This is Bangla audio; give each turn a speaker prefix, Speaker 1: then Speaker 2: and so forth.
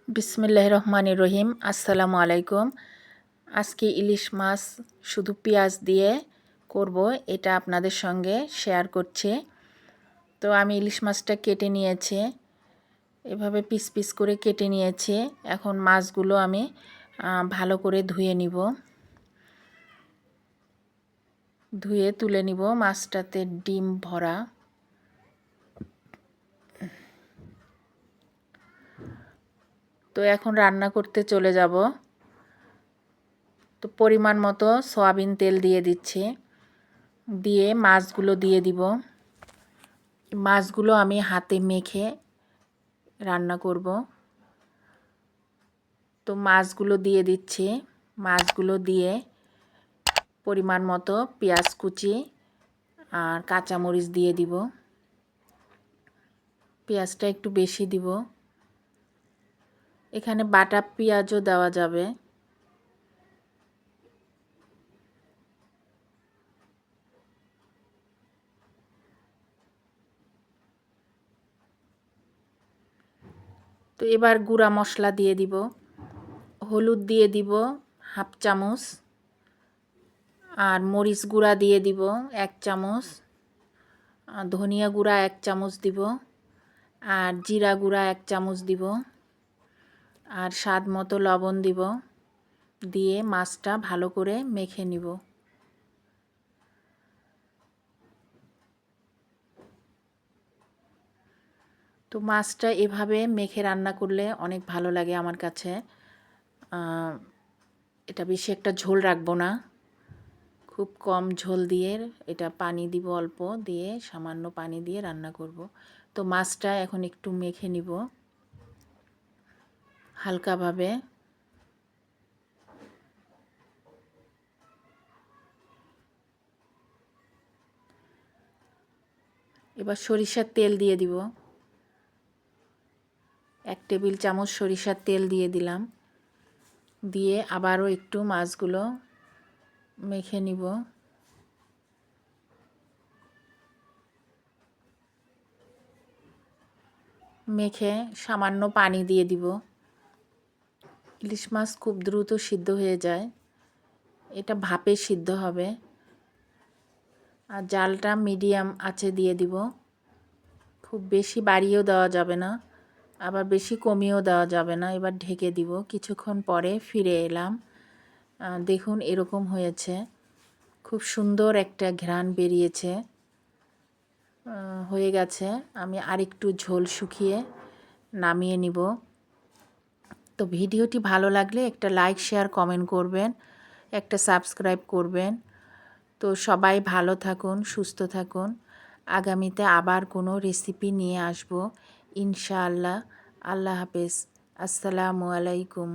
Speaker 1: বিসমিল্লাহির রহমানির রহিম। আসসালামু আলাইকুম। আজকে ইলিশ মাছ শুধু পেঁয়াজ দিয়ে করব, এটা আপনাদের সঙ্গে শেয়ার করছি। তো আমি ইলিশ মাছটা কেটে নিয়েছি, এভাবে পিস পিস করে কেটে নিয়েছি। এখন মাছগুলো আমি ভালো করে ধুয়ে নিব, ধুয়ে তুলে নিব। মাছটাতে ডিম ভরা। তো এখন রান্না করতে চলে যাব। তো পরিমাণ মতো সয়াবিন তেল দিয়ে দিচ্ছি, দিয়ে মাছগুলো দিয়ে দিব। মাছগুলো আমি হাতে মেখে রান্না করব। তো মাছগুলো দিয়ে দিচ্ছি, মাছগুলো দিয়ে পরিমাণ মতো পেঁয়াজ কুচি আর কাঁচামরিচ দিয়ে দিব। পেঁয়াজটা একটু বেশি দিব, এখানে বাটা পেঁয়াজও দেওয়া যাবে। তো এবার গুঁড়া মশলা দিয়ে দিব। হলুদ দিয়ে দিব হাফ চামচ, আর মরিচ গুঁড়া দিয়ে দিব 1 চামচ, ধনিয়া গুঁড়া 1 চামচ দিব, আর জিরা গুঁড়া 1 চামচ দিব, আর স্বাদ মতো লবণ দিব। দিয়ে মাছটা ভালো করে মেখে নিব। তো মাছটা এভাবে মেখে রান্না করলে অনেক ভালো লাগে আমার কাছে। এটা বেশি একটা ঝোল রাখবো না, খুব কম ঝোল দিয়ে এটা পানি দিব অল্প, দিয়ে সামান্য পানি দিয়ে রান্না করব। তো মাছটা এখন একটু মেখে নিব হালকাভাবে। এবার সরিষার তেল দিয়ে দিব, 1 টেবিল চামচ সরিষার তেল দিয়ে দিলাম। দিয়ে আবারও একটু মাছগুলো মেখে নিব। মেখে সামান্য পানি দিয়ে দিব। ইলিশ মাছ খুব দ্রুত সিদ্ধ হয়ে যায়, এটা ভাপে সিদ্ধ হবে। আর জালটা মিডিয়াম আঁচে দিয়ে দিব, খুব বেশি বাড়িয়েও দেওয়া যাবে না, আবার বেশি কমিয়েও দেওয়া যাবে না। এবার ঢেকে দিব। কিছুক্ষণ পরে ফিরে এলাম, দেখুন এরকম হয়েছে, খুব সুন্দর একটা ঘ্রাণ বেরিয়েছে, হয়ে গেছে। আমি আরেকটু ঝোল শুকিয়ে নামিয়ে নিব। তো ভিডিওটি ভালো লাগলে একটা লাইক শেয়ার কমেন্ট করবেন, একটা সাবস্ক্রাইব করবেন। তো সবাই ভালো থাকুন, সুস্থ থাকুন। আগামীতে আবার কোনো রেসিপি নিয়ে আসব ইনশাআল্লাহ। আল্লাহ হাফেজ। আসসালামু আলাইকুম।